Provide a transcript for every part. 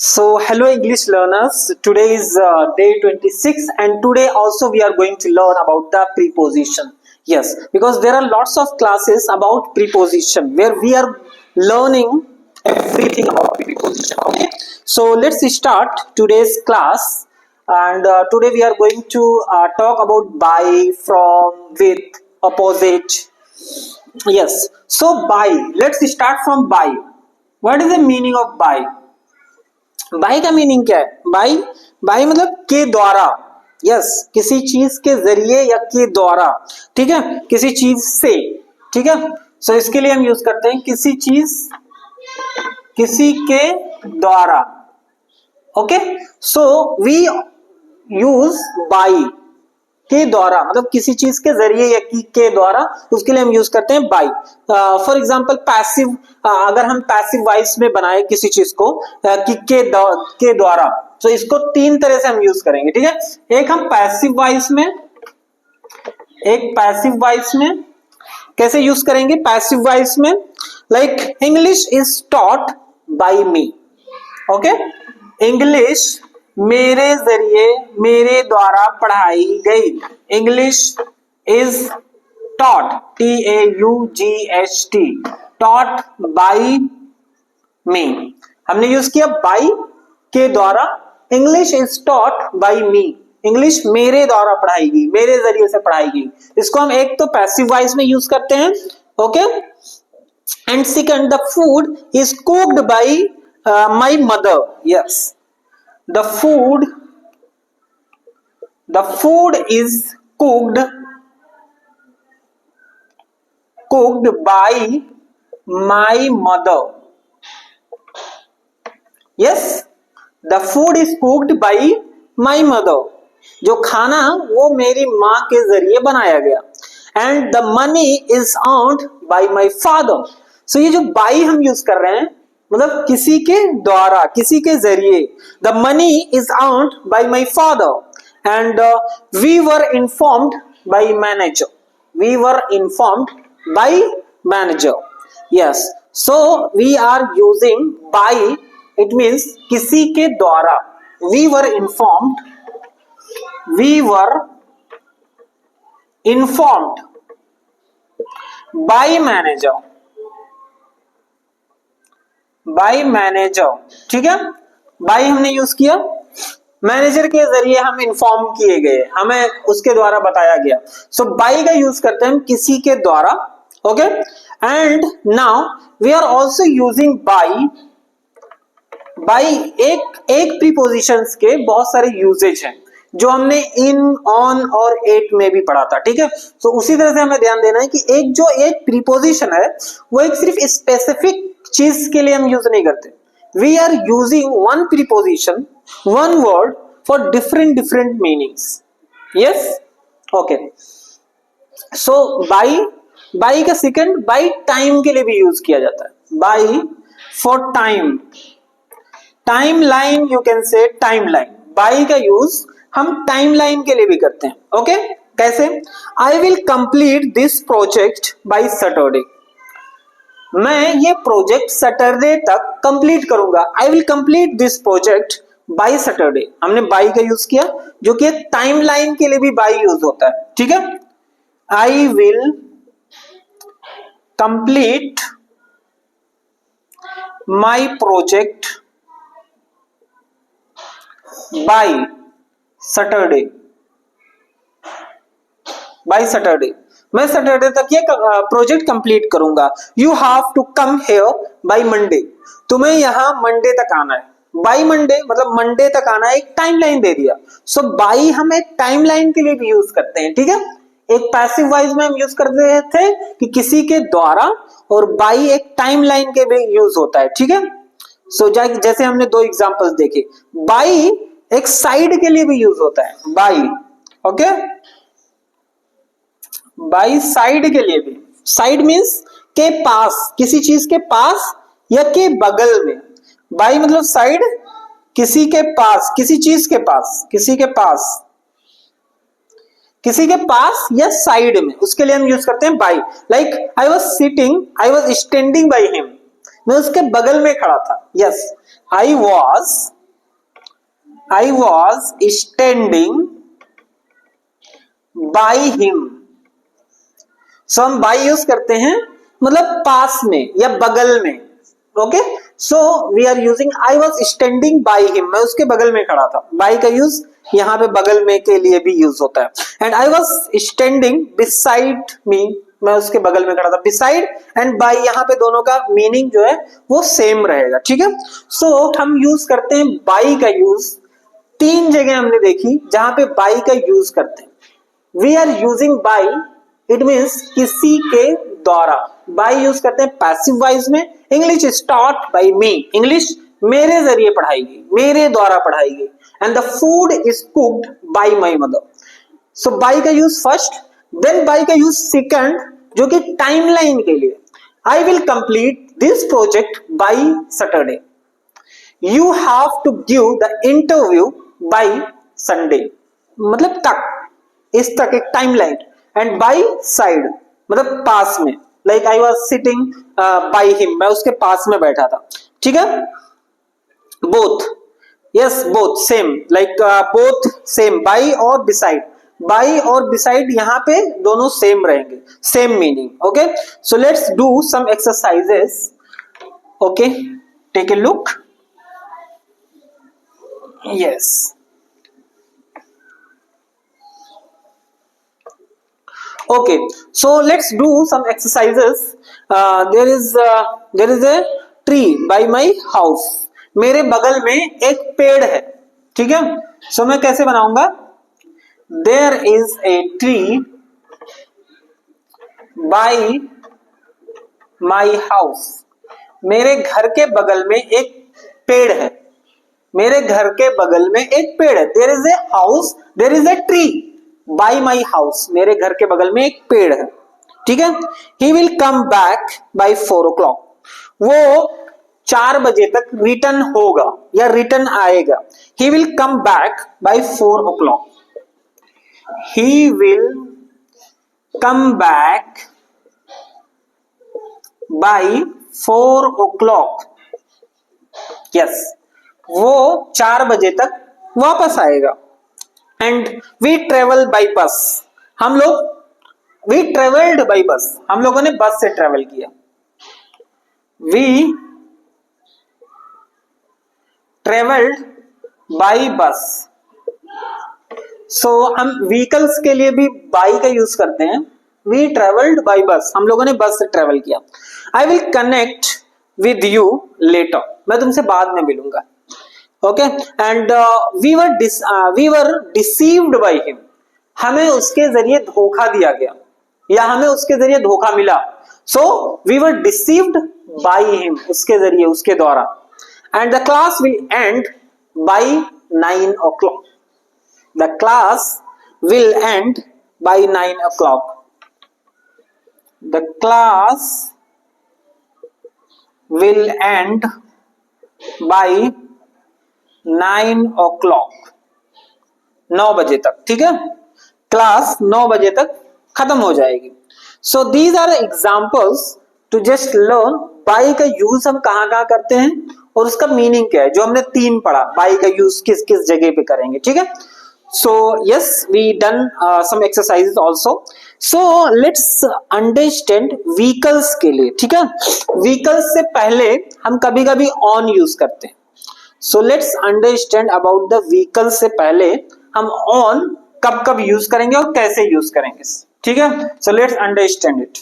So, hello English learners. Today is day 26, and today also we are going to learn about the preposition. Yes, because there are lots of classes about preposition where we are learning everything about preposition. Okay, so let's start today's class. And today we are going to talk about by, from, with, opposite. Yes, so by. Let's start from by. What is the meaning of by? By का meaning क्या है? By by मतलब के द्वारा. Yes, किसी चीज के जरिए या के द्वारा. ठीक है, किसी चीज से. ठीक है, सो इसके लिए हम यूज करते हैं किसी चीज, किसी के द्वारा. Okay, so we use by, के द्वारा मतलब किसी चीज के जरिए या के द्वारा, उसके लिए हम यूज करते हैं बाई. फॉर एग्जांपल पैसिव, अगर हम पैसिव वॉइस में बनाए किसी चीज को कि के द्वारा, तो इसको तीन तरह से हम यूज करेंगे. ठीक है, एक हम पैसिव वॉइस में, एक पैसिव वॉइस में कैसे यूज करेंगे? पैसिव वॉइस में like English is taught by me. Okay, English मेरे जरिए, मेरे द्वारा पढ़ाई गई. English is taught, TAUGHT, taught by me. हमने यूज किया बाय, के द्वारा. English is taught by me, English मेरे द्वारा पढ़ाई गई, मेरे जरिए से पढ़ाई गई. इसको हम एक तो पैसिव वॉइस में यूज करते हैं. Okay, and second, the food is cooked bye my mother. Yes, the food is cooked by my mother. Yes, the food is cooked by my mother. जो खाना वो मेरी माँ के जरिए बनाया गया. and the money is earned by my father. so ये जो by हम यूज कर रहे हैं मतलब किसी के द्वारा, किसी के जरिए. The money is earned by my father and we were informed by manager. We were informed by manager. Yes, so we are using by, it means किसी के द्वारा. We were informed, we were informed by manager, by manager. ठीक है, bye हमने use किया, manager के जरिए हम इन्फॉर्म किए गए, हमें उसके द्वारा बताया गया. सो बाय का यूज करते हैं हम किसी के द्वारा. Okay, and now we are also using by. By एक प्रीपोजिशंस के बहुत सारे यूजेज हैं जो हमने इन, ऑन और एट में भी पढ़ा था. ठीक है, तो उसी तरह से हमें ध्यान देना है कि एक प्रीपोजिशन है वो एक सिर्फ स्पेसिफिक चीज के लिए हम यूज नहीं करते. We are using one preposition, one word for different meanings. Yes, okay. So by का सेकंड, बाय टाइम के लिए भी यूज किया जाता है. By for time, time line, you can say time line. By का यूज हम टाइम लाइन के लिए भी करते हैं. ओके, कैसे? I will complete this project by Saturday. मैं ये प्रोजेक्ट सैटरडे तक कंप्लीट करूंगा. I will complete this project by Saturday. हमने बाय का यूज किया, जो कि टाइम लाइन के लिए भी बाय यूज होता है. ठीक है, I will complete my project by Saturday. By Saturday, मैं सैटरडे तक ये प्रोजेक्ट कंप्लीट करूंगा. You have to come here by Monday. तुम्हें यहां मंडे तक आना है. बाय मंडे मतलब मंडे तक आना है, एक टाइमलाइन दे दिया. सो बाय हम एक टाइमलाइन के लिए भी यूज करते हैं. ठीक है, एक पैसिव वॉइस में हम यूज करते थे कि किसी के द्वारा, और बाय एक टाइमलाइन के भी यूज होता है. ठीक है, सो जैसे हमने दो एग्जांपल्स देखे. बाय एक साइड के लिए भी यूज होता है. बाय, ओके, बाई साइड के लिए भी. साइड मीन्स के पास, किसी चीज के पास या के बगल में. बाई मतलब साइड, किसी के पास, किसी चीज के पास, किसी के पास, किसी के पास या साइड में, उसके लिए हम यूज करते हैं by. Like I was sitting, I was standing by him. मैं उसके बगल में खड़ा था. Yes, I was standing by him. सो हम बाई यूज करते हैं मतलब पास में या बगल में. Okay, so we are using I was standing by him, मैं उसके बगल में खड़ा था. बाई का यूज यहाँ पे बगल में के लिए भी यूज होता है. And I was standing beside me, मैं उसके बगल में खड़ा था. बिसाइड एंड बाई यहाँ पे दोनों का मीनिंग जो है वो सेम रहेगा. ठीक है, सो हम यूज करते हैं बाई का यूज. 3 जगह हमने देखी जहां पे बाई का यूज करते हैं. We are using by, it means किसी के द्वारा. बाई यूज करते हैं पैसिव वॉइस में. English is taught by me, English मेरे जरिए पढ़ाई गई, मेरे द्वारा पढ़ाई गई. And the food is cooked by my mother. So by का यूज फर्स्ट, देन बाई का यूज सेकंड जो कि टाइमलाइन के लिए. I will complete this project by Saturday. You have to give the interview by Sunday, मतलब तक, इस तक एक टाइमलाइन. एंड बाई साइड मतलब पास में, like I was sitting by him, मैं उसके पास में बैठा था. ठीक है, both, yes both same, like both same. By और बिसाइड, बाई और बिसाइड यहाँ पे दोनों सेम रहेंगे, same meaning. Okay, so let's do some exercises. Okay, take a look. Yes, okay, so let's do some exercises. There is a tree by my house. मेरे बगल में एक पेड़ है. ठीक है, so मैं कैसे बनाऊंगा? There is a tree by my house. मेरे घर के बगल में एक पेड़ है. मेरे घर के बगल में एक पेड़ है. There is a house, there is a tree. By my house, मेरे घर के बगल में एक पेड़ है. ठीक है, he will come back by 4 o'clock. वो 4 बजे तक रिटर्न होगा या रिटर्न आएगा. He will come back by 4 o'clock. He will come back by 4 o'clock. Yes, वो 4 बजे तक वापस आएगा. And we travel by bus, हम लोग वी ट्रेवल्ड बाई बस, हम लोगों ने बस से ट्रेवल किया. We travelled by bus. सो हम व्हीकल्स के लिए भी बाई का यूज करते हैं. वी ट्रेवल्ड बाई बस, हम लोगों ने बस से ट्रेवल किया. I will connect with you later, मैं तुमसे बाद में मिलूंगा. Okay, and we were deceived by him, हमें उसके जरिए धोखा दिया गया या हमें उसके जरिए धोखा मिला. So we were deceived by him, उसके जरिए, उसके द्वारा. And the class will end by 9 o'clock. The class will end by 9 o'clock. The class will end by 9 o'clock, 9 बजे तक. ठीक है, क्लास 9 बजे तक खत्म हो जाएगी. So these are examples to just learn by का यूज हम कहां कहां करते हैं और उसका मीनिंग क्या है, जो हमने 3 पढ़ा. बाई का यूज किस किस जगह पे करेंगे. ठीक है, so yes, we done some exercises also. So let's understand vehicles के लिए. ठीक है, व्हीकल्स से पहले हम कभी कभी ऑन यूज करते हैं. सो let's understand about the vehicle से पहले हम ऑन कब कब यूज करेंगे और कैसे यूज करेंगे. ठीक है, so let's understand it.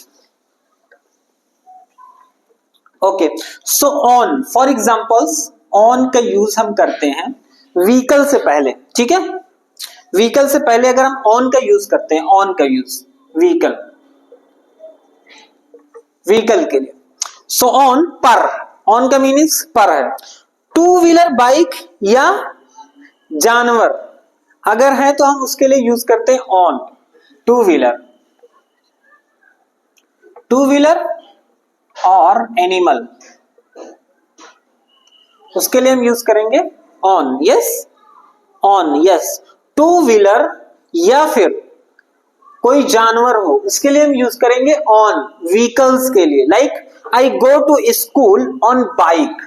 Okay, so on, for examples, on का यूज हम करते हैं व्हीकल से पहले. ठीक है, व्हीकल से पहले अगर हम ऑन का यूज करते हैं, ऑन का यूज व्हीकल, व्हीकल के लिए. सो ऑन, पर, ऑन का मीनिंग पर है. 2 व्हीलर बाइक या जानवर अगर है तो हम उसके लिए यूज करते हैं ऑन. 2 व्हीलर, 2 व्हीलर और एनिमल, उसके लिए हम यूज करेंगे on. Yes, on, yes. 2 wheeler या फिर कोई जानवर हो उसके लिए हम यूज करेंगे ऑन. व्हीकल्स के लिए, like I go to school on bike.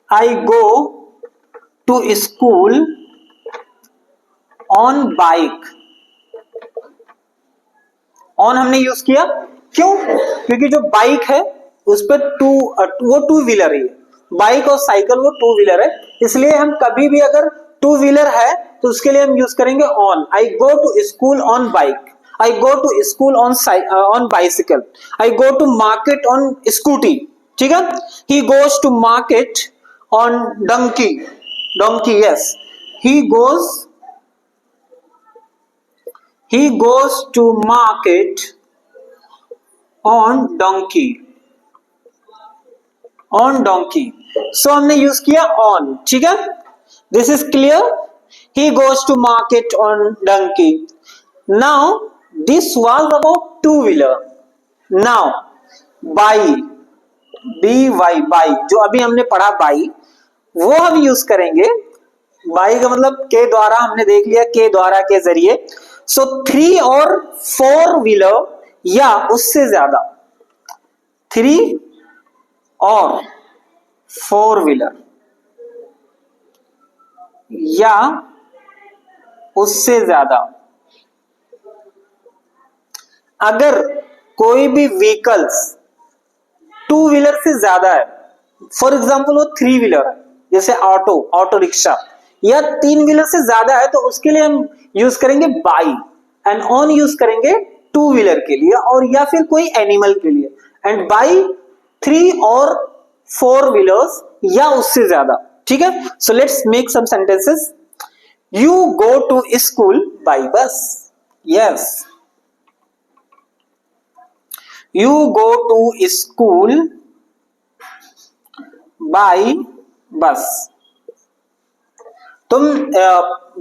I go to school on bike. On हमने यूज किया, क्यों? क्योंकि जो बाइक है उस पर वो टू व्हीलर है, बाइक और साइकिल वो टू व्हीलर है, इसलिए हम कभी भी अगर टू व्हीलर है तो उसके लिए हम यूज करेंगे on. I go to school on bike, I go to school on bicycle, I go to market on Scooty, ठीक है। He goes to market on donkey, donkey, yes, he goes to market on donkey, on donkey। so हमने use किया on, ठीक है। this is clear, he goes to market on donkey। now this was about two wheeler। now by, by जो अभी हमने पढ़ा by, वो हम यूज करेंगे। बाई का मतलब के द्वारा, हमने देख लिया के द्वारा के जरिए। सो 3 और 4 व्हीलर या उससे ज्यादा, 3 और 4 व्हीलर या उससे ज्यादा, अगर कोई भी व्हीकल्स 2 व्हीलर से ज्यादा है, फॉर एग्जाम्पल वो 3 व्हीलर है, जैसे ऑटो रिक्शा, या 3 व्हीलर से ज्यादा है, तो उसके लिए हम यूज करेंगे बाई, एंड ऑन यूज करेंगे 2 व्हीलर के लिए और या फिर कोई एनिमल के लिए, एंड बाई 3 और 4 व्हीलर्स या उससे ज्यादा, ठीक है। So let's make some sentences. You go to school by bus, yes, you go to school by bus, तुम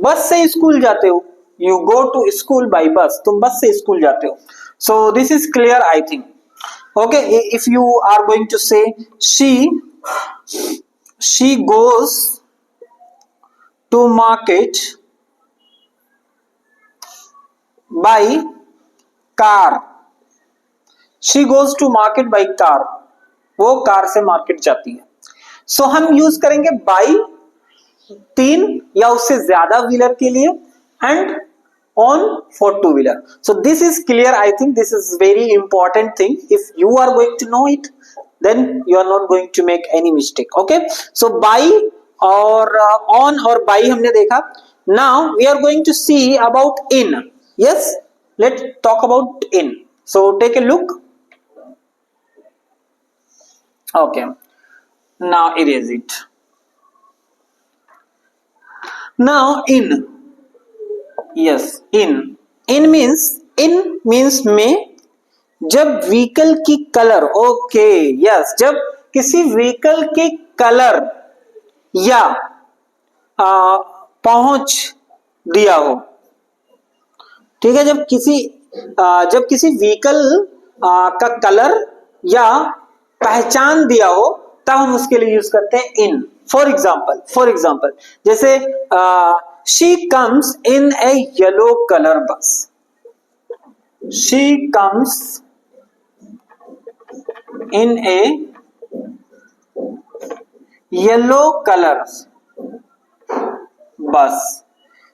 बस से स्कूल जाते हो, you go to school by bus, तुम बस से स्कूल जाते हो। So this is clear I think, okay. If you are going to say she goes to market by car, she goes to market by car, वो car से market जाती है। सो हम use करेंगे बाई 3 या उससे ज्यादा व्हीलर के लिए, and on for 2 wheeler। so this is clear, I think this is very important thing, if you are going to know it then you are not going to make any mistake, okay। so by और on और by हमने देखा। now we are going to see about in, yes, let's talk about in। so take a look, okay, now erase it। now in, yes, in means में, जब vehicle की colour, okay, yes, जब किसी vehicle के colour या पहुंच दिया हो, ठीक है। जब किसी व्हीकल का कलर या पहचान दिया हो, तब हम उसके लिए यूज करते हैं इन। फॉर एग्जाम्पल जैसे she comes in a yellow color bus, she comes in a yellow color bus।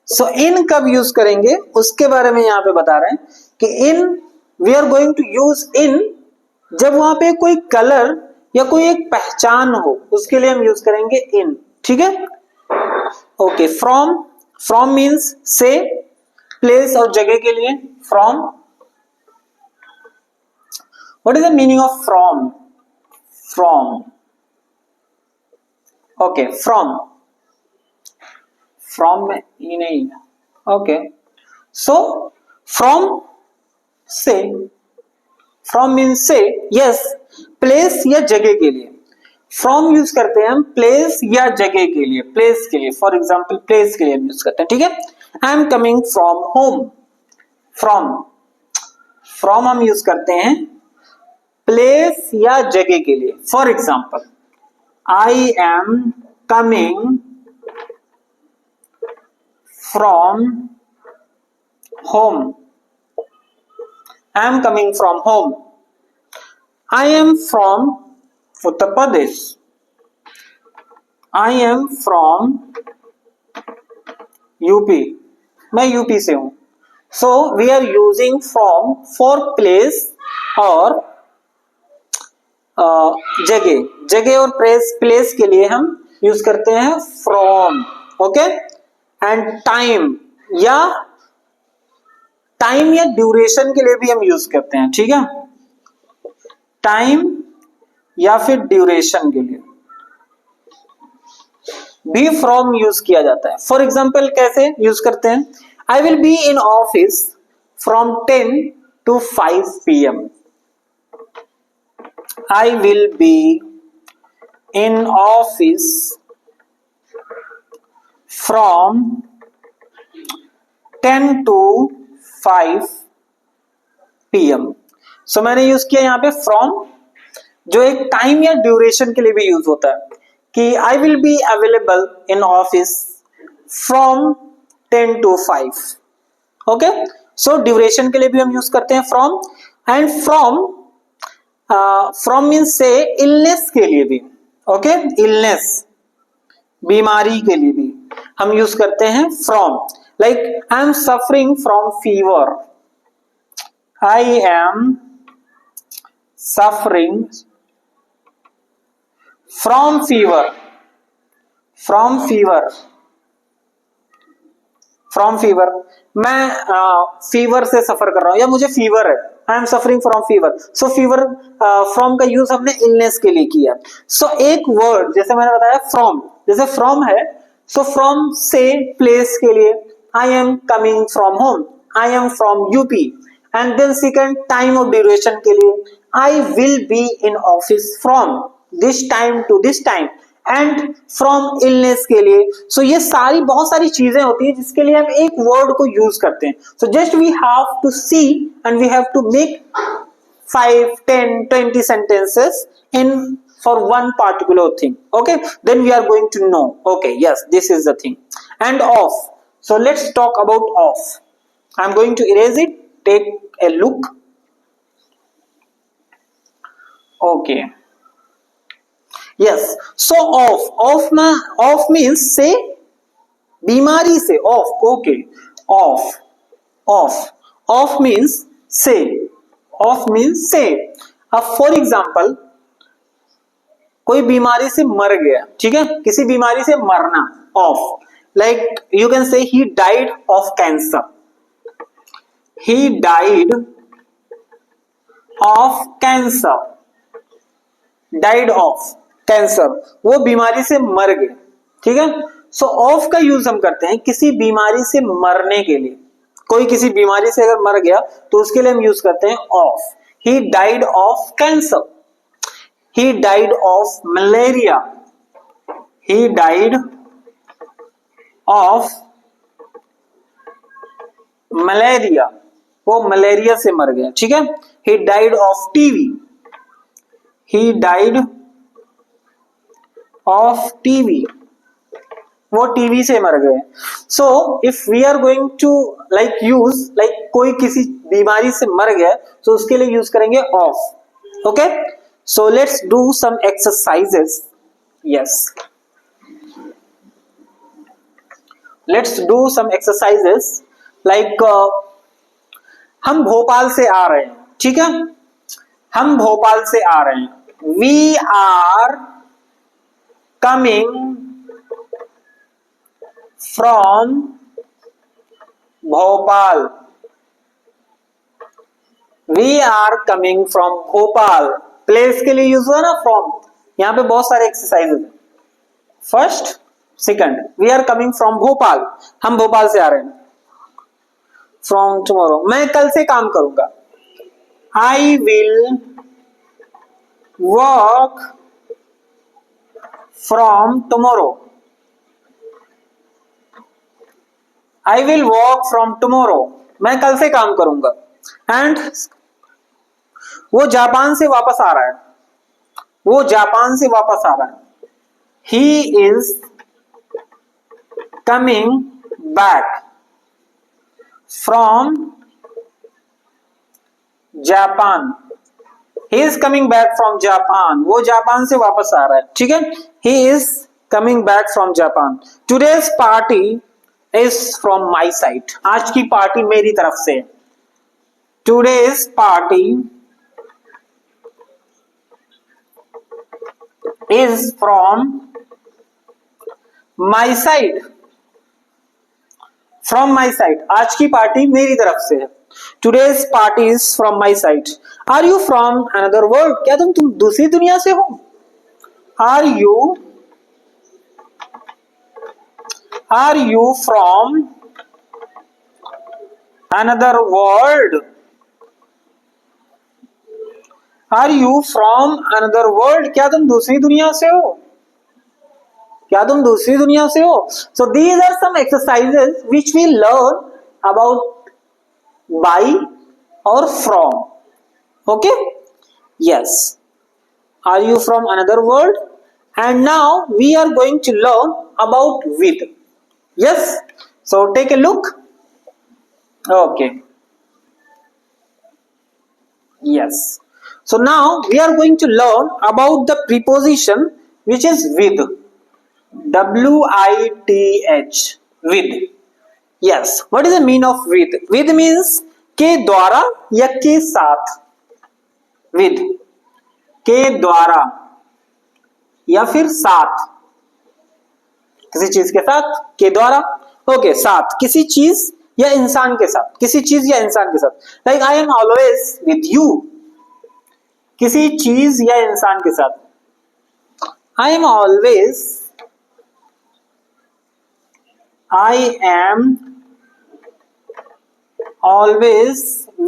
so in कब यूज करेंगे उसके बारे में यहां पे बता रहे हैं कि in we are going to use in जब वहां पे कोई कलर या कोई एक पहचान हो, उसके लिए हम यूज करेंगे इन, ठीक है। ओके, फ्रॉम मीन्स से, प्लेस और जगह के लिए from. What is the meaning of from? Okay, from में ही नहीं, ओके। सो फ्रॉम से, फ्रॉम मीन्स से, यस, प्लेस या जगह के लिए फ्रॉम यूज करते हैं हम, प्लेस या जगह के लिए, प्लेस के लिए, फॉर एग्जाम्पल प्लेस के लिए हम यूज करते हैं, ठीक है। I am coming from home, from हम यूज करते हैं प्लेस या जगह के लिए। For example I am coming from home, I am coming from home. I am from Uttar Pradesh, I am from UP, मैं यूपी से हूं। So we are using from for place और जगह, जगह और प्लेस के लिए हम यूज करते हैं फ्रॉम। ओके, एंड टाइम या ड्यूरेशन के लिए भी हम यूज करते हैं। ठीक है, टाइम या फिर ड्यूरेशन के लिए भी फ्रॉम यूज किया जाता है। फॉर एग्जाम्पल कैसे यूज करते हैं, आई will be in office from 10 to 5 PM। I will be in office from 10 to 5 PM। सो मैंने यूज किया यहां पे फ्रॉम, जो एक टाइम या ड्यूरेशन के लिए भी यूज होता है कि आई will be available in office from 10 to 5। Okay, so duration के लिए भी हम यूज करते हैं फ्रॉम। एंड फ्रॉम मीन्स से इलनेस के लिए भी। ओके, इलनेस, बीमारी के लिए भी हम यूज करते हैं from. Like I am suffering from fever, I am suffering from fever, from fever, from fever, मैं फीवर से सफर कर रहा हूं या मुझे फीवर है, I am suffering from fever. So fever, from का यूज हमने इलनेस के लिए किया। सो एक वर्ड जैसे मैंने बताया फ्रॉम, जैसे फ्रॉम है, सो फ्रॉम से प्लेस के लिए I am coming from home, I am from UP. And then second time और ड्यूरेशन के लिए I will be in office from this time to this time. And from illness के लिए, सो ये सारी बहुत सारी चीजें होती है जिसके लिए हम एक वर्ड को यूज करते हैं। So just we have to see and we have to make 5, 10, 20 sentences in for one particular thing. Okay, then we are going to know, okay, yes, this is the thing. And off, so let's talk about off. I'm going to erase it, take a look. Okay, yes, so off means से, बीमारी से, off। Okay, off means से, off means से। अब for example कोई बीमारी से मर गया, ठीक है, किसी बीमारी से मरना, ऑफ। लाइक यू कैन से ही died of cancer, he died of cancer, died of cancer, वो बीमारी से मर गए। ठीक है, सो ऑफ का यूज हम करते हैं किसी बीमारी से मरने के लिए। कोई किसी बीमारी से अगर मर गया तो उसके लिए हम यूज करते हैं of. He died of cancer, he died of malaria, he died of malaria, वो मलेरिया से मर गया। ठीक है, he died of TB, he died of TB, वो टीवी से मर गए। So if we are going to like use, like कोई किसी बीमारी से मर गया तो उसके लिए यूज करेंगे of. Okay, so let's do some exercises. Yes, let's do some exercises. Like हम भोपाल से आ रहे हैं, ठीक है, हम भोपाल से आ रहे हैं। We are coming from Bhopal, we are coming from Bhopal. Place के लिए यूज हुआ ना फ्रॉम, यहां पे बहुत सारे एक्सरसाइजेस हैं। First, second, we are coming from Bhopal, हम भोपाल से आ रहे हैं। फ्रॉम टुमारो, मैं कल से काम करूंगा, I will work from tomorrow, I will work from tomorrow, मैं कल से काम करूंगा। एंड वो जापान से वापस आ रहा है, वो जापान से वापस आ रहा है। He is coming back from Japan, he is coming back from Japan, वो जापान से वापस आ रहा है। ठीक है, he is coming back from Japan. Today's party is from my side. आज की पार्टी मेरी तरफ से. Today's party is from my side. From my side. आज की पार्टी मेरी तरफ से है. Today's party is from my side. Are you from another world? क्या तुम दूसरी दुनिया से हो? Are you from another world? Are you from another world? क्या तुम दूसरी दुनिया से हो? क्या तुम दूसरी दुनिया से हो? So these are some exercises which we learn about by or from. Okay? Yes. Are you from another world? And now we are going to learn about with. Yes? So take a look. Okay. Yes. So now we are going to learn about the preposition which is with. W-I-T-H. With. Yes. What is the meaning of with? With means के द्वारा या के साथ. With. के द्वारा या फिर साथ. किसी चीज के साथ के द्वारा. ओके. साथ किसी चीज या इंसान के साथ. किसी चीज या इंसान के साथ. Like I am always with you. किसी चीज या इंसान के साथ. I am always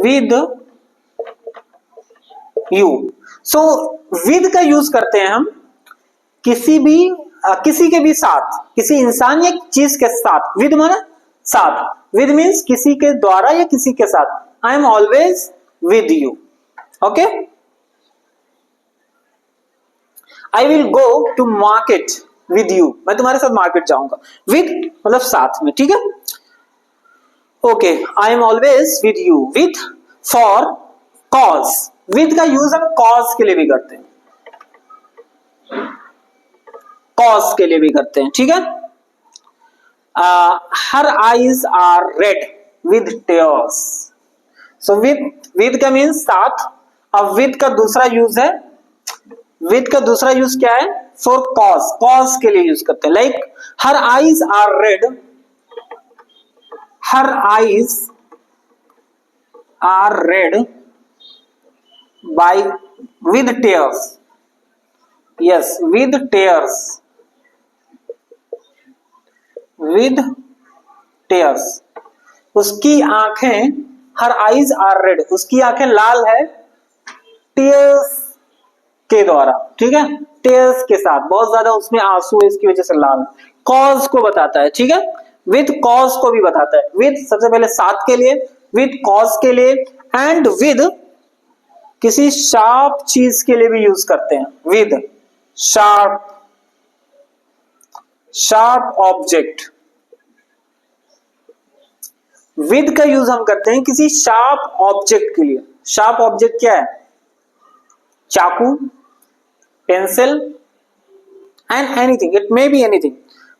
with you. So with का यूज करते हैं हम किसी के भी साथ. किसी इंसान या चीज के साथ. विद माने साथ. विद मीन्स किसी के द्वारा या किसी के साथ. I am always with you. Okay. I will go to market with you. मैं तुम्हारे साथ मार्केट जाऊंगा. विद मतलब साथ में. ठीक है. Okay. I am always with you. With for cause. With का यूज हम कॉज के लिए भी करते हैं. कॉज के लिए भी करते हैं. ठीक है. Her eyes are red with tears. So with का मीन्स साथ. अब विद का दूसरा यूज है. विद का दूसरा यूज क्या है? For cause. कॉज के लिए यूज करते हैं. Like her eyes are red. Her eyes are red by with tears. Yes, with tears. With tears. उसकी आंखें. Her eyes are red. उसकी आंखें लाल है टीयर्स के द्वारा. ठीक है. टीयर्स के साथ. बहुत ज्यादा उसमें आंसू है इसकी वजह से लाल. कॉज को बताता है. ठीक है. विद कॉज को भी बताता है. विद सबसे पहले साथ के लिए. विद कॉज के लिए. एंड विद किसी शार्प चीज के लिए भी यूज करते हैं. With sharp object. विद का यूज हम करते हैं किसी शार्प ऑब्जेक्ट के लिए. शार्प ऑब्जेक्ट क्या है? चाकू, pencil and anything. It may be anything.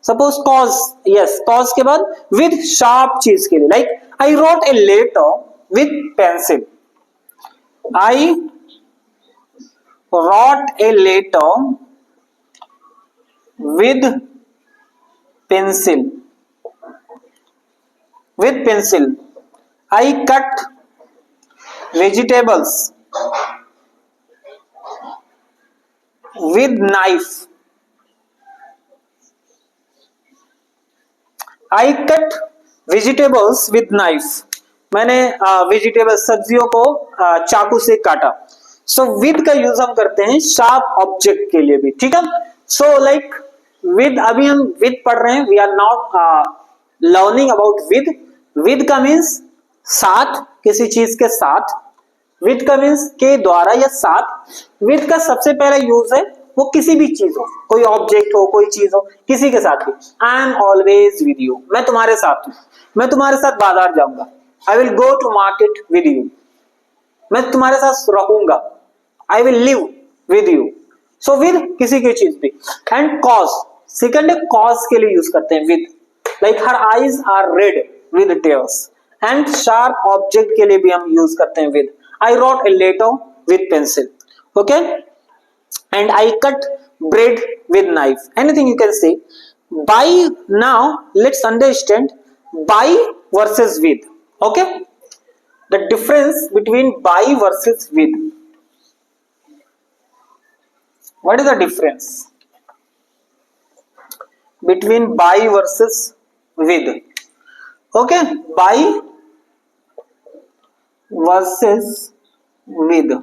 Suppose cause. Yes. Cause के बाद विद शार्प चीज के लिए. Like I wrote a letter with pencil. I wrote a letter with pencil. With pencil. I cut vegetables with knife. I cut vegetables with knife. मैंने vegetable सब्जियों को चाकू से काटा. सो विद का यूज हम करते हैं शार्प ऑब्जेक्ट के लिए भी. ठीक है. So like with. अभी हम विद पढ़ रहे हैं. We are not learning about with. With का मीन्स साथ. किसी चीज के साथ. विद का मीन्स के द्वारा या साथ. विद का सबसे पहला यूज है वो किसी भी चीज हो. कोई ऑब्जेक्ट हो, कोई चीज हो, किसी के साथ भी. आई एम ऑलवेज विद यू. मैं तुम्हारे साथ हूं. मैं तुम्हारे साथ बाजार जाऊंगा. I will go to market with you. मैं तुम्हारे साथ रहूंगा. I will live with you. So with किसी की चीज भी. And cause. सेकंड है कॉज के लिए यूज करते हैं with, like her eyes are red with tears. And sharp object के लिए भी हम यूज करते हैं with, I wrote a letter with pencil, okay. And I cut bread with knife, anything you can say. By, now let's understand by versus with, okay, the difference between by versus with. What is the difference between by versus with? Okay, by versus with,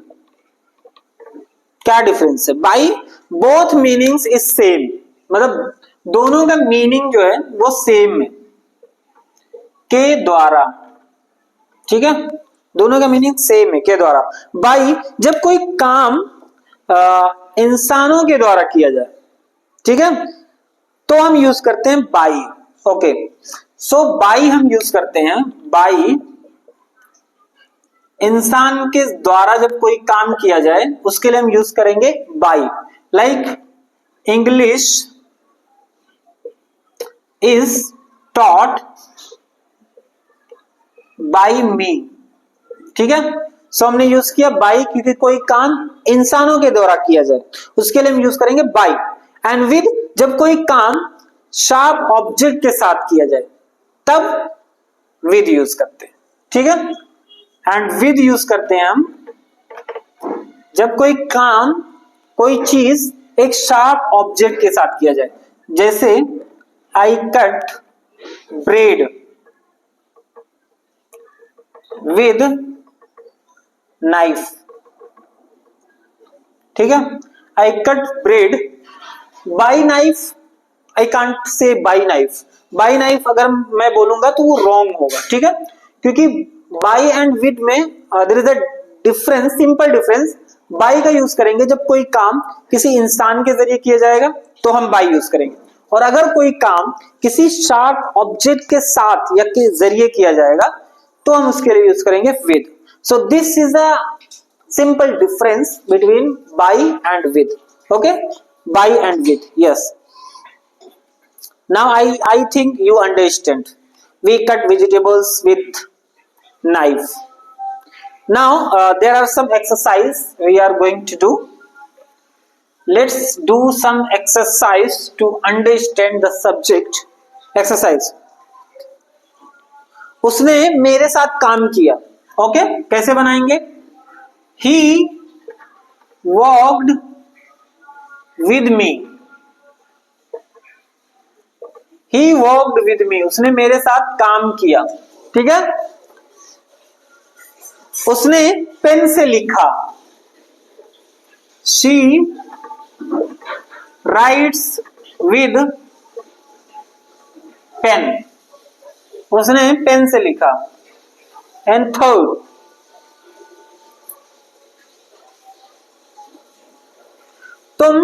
क्या difference है? by both meanings is same, मतलब दोनों का meaning जो है वो same है, के द्वारा, ठीक है, दोनों का मीनिंग सेम है के द्वारा। by जब कोई काम इंसानों के द्वारा किया जाए, ठीक है, तो हम यूज करते हैं बाई, ओके। सो बाई हम यूज करते हैं, बाई इंसान के द्वारा जब कोई काम किया जाए उसके लिए हम यूज करेंगे by, like English is taught by me, ठीक है। सो हमने यूज किया बाई क्योंकि कोई काम इंसानों के द्वारा किया जाए उसके लिए हम यूज करेंगे बाई। एंड विद जब कोई काम शार्प ऑब्जेक्ट के साथ किया जाए तब विद यूज करते हैं, ठीक है। एंड विद यूज करते हैं हम जब कोई काम, कोई चीज एक शार्प ऑब्जेक्ट के साथ किया जाए, जैसे आई कट ब्रेड विद नाइफ, ठीक है। आई cut bread by knife, I can't say by knife, by knife अगर मैं बोलूंगा तो वो रॉन्ग होगा, ठीक है, क्योंकि बाई एंड विद में there is a difference, simple difference. By का यूज करेंगे जब कोई काम किसी इंसान के जरिए किया जाएगा तो हम बाई यूज करेंगे, और अगर कोई काम किसी शार्प ऑब्जेक्ट के साथ या के जरिए किया जाएगा तो हम उसके लिए यूज करेंगे with. So this is a simple difference between by and with, okay, by and with, yes. Now I think you understand. We cut vegetables with knife. Now there are some exercise we are going to do. Let's do some exercise to understand the subject. Exercise. उसने मेरे साथ काम किया, okay, कैसे बनाएंगे? He walked with me. He walked with me. उसने मेरे साथ काम किया, ठीक है। उसने पेन से लिखा। She writes with pen. उसने पेन से लिखा। एंड थर्ड, तुम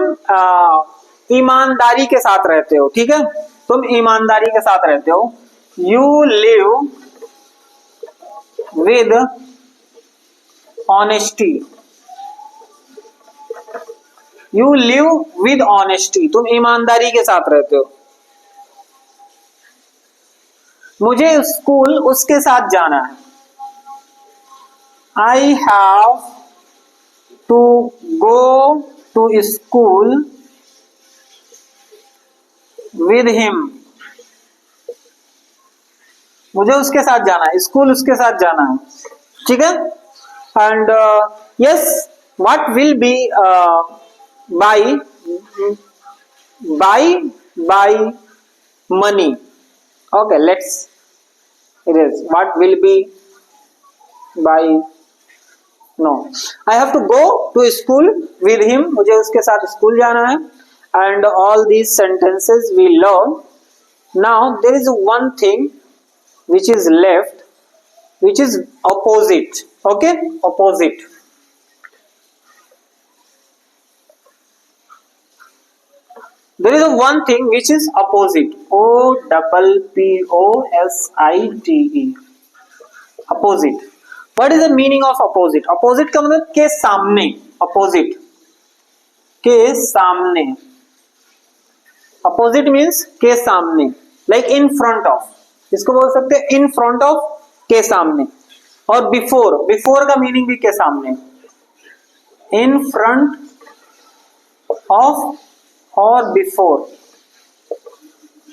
ईमानदारी के साथ रहते हो, ठीक है, तुम ईमानदारी के साथ रहते हो। You live with honesty, you live with honesty, तुम ईमानदारी के साथ रहते हो। मुझे स्कूल उसके साथ जाना है। I have to go to school with him. मुझे उसके साथ जाना है, स्कूल उसके साथ जाना है, ठीक है। And yes, what will be by money, okay, let's it is what will be by, no, I have to go to school with him, मुझे उसके साथ स्कूल जाना है। And all these sentences we learn. Now there is one thing which is left, which is opposite, okay, opposite. There is a one thing which is opposite, OPPOSITE, opposite. What is the meaning of opposite? Opposite का मतलब के सामने, opposite के सामने, opposite means के सामने, like in front of, इसको बोल सकते हैं इन फ्रंट ऑफ, के सामने। और बिफोर, बिफोर का मीनिंग भी के सामने, इन फ्रंट ऑफ और बिफोर,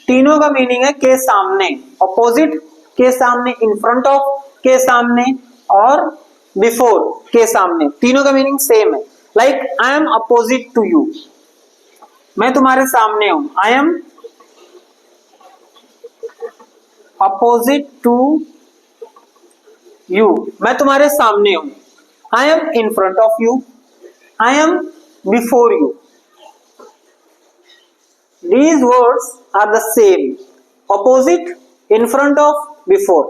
तीनों का मीनिंग है के सामने। अपोजिट के सामने, इन फ्रंट ऑफ के सामने और बिफोर के सामने, तीनों का मीनिंग सेम है। Like I am opposite to you, मैं तुम्हारे सामने हूं। I am opposite to you, मैं तुम्हारे सामने हूं। I am in front of you, I am before you. These words are the same. Opposite, in front of, before.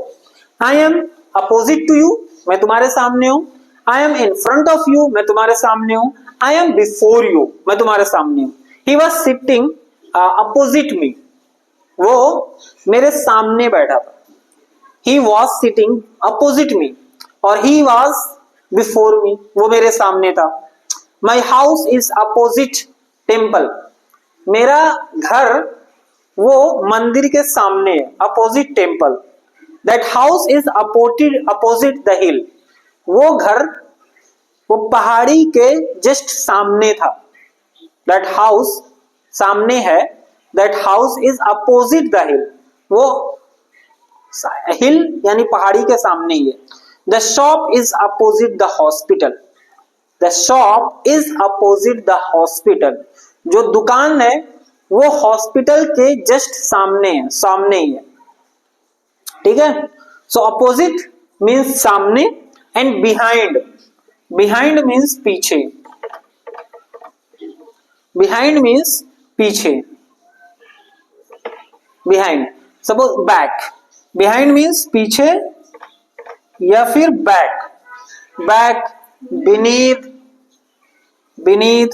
I am opposite to you, मैं तुम्हारे सामने हूं। I am in front of you, मैं तुम्हारे सामने हूं। I am before you, मैं तुम्हारे सामने हूं। He was sitting opposite me, वो मेरे सामने बैठा था। He was sitting opposite me और he was before me, वो मेरे सामने था। My house is opposite temple, मेरा घर वो मंदिर के सामने है, opposite temple. That house is opposite the हिल, वो घर वो पहाड़ी के जस्ट सामने था। दैट हाउस सामने है, that house is opposite the हिल, वो हिल यानी पहाड़ी के सामने ही है। The shop is opposite the hospital, the shop is opposite the hospital, जो दुकान है वो हॉस्पिटल के जस्ट सामने है, सामने ही है। ठीक है, सो अपोजिट मीन्स सामने एंड बिहाइंड, बिहाइंड मीन्स पीछे, बिहाइंड मीन्स पीछे, behind. Suppose back, behind means पीछे या फिर back, back, beneath, beneath,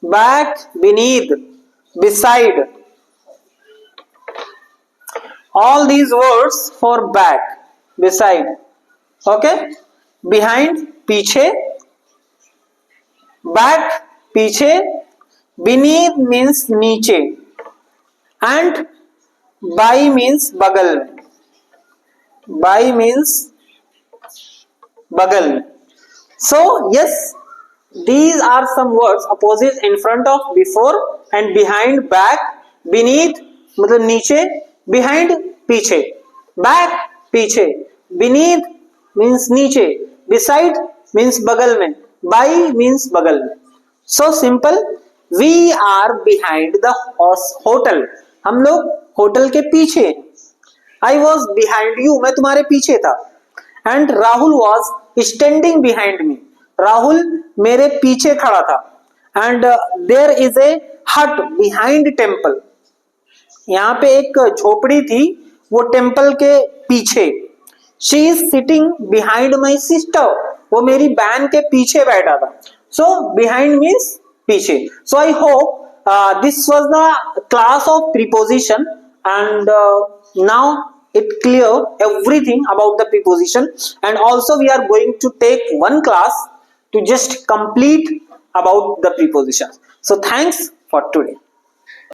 back, beneath, beside, all these words for back, beside, okay, behind पीछे, back पीछे, beneath means नीचे and by means बगल में, by means बगल में। So yes, these are some words, opposite, in front of, before and behind, back, beneath मतलब नीचे, behind पीछे, back पीछे, beneath means नीचे, beside means बगल में, by means बगल में। So simple, we are behind the hotel, हम लोग होटल के पीछे। I was behind you, मैं तुम्हारे पीछे था। And Rahul was standing behind me, Rahul मेरे पीछे खड़ा था। एंड देयर इज ए हट बिहाइंड टेम्पल, यहाँ पे एक झोपड़ी थी वो टेम्पल के पीछे। She is sitting behind my sister, वो मेरी बहन के पीछे बैठा था। सो बिहाइंड मीन्स पीछे। So I hope this was the class of preposition and now it clear everything about the preposition, and also we are going to take one class to just complete about the prepositions. So thanks for today.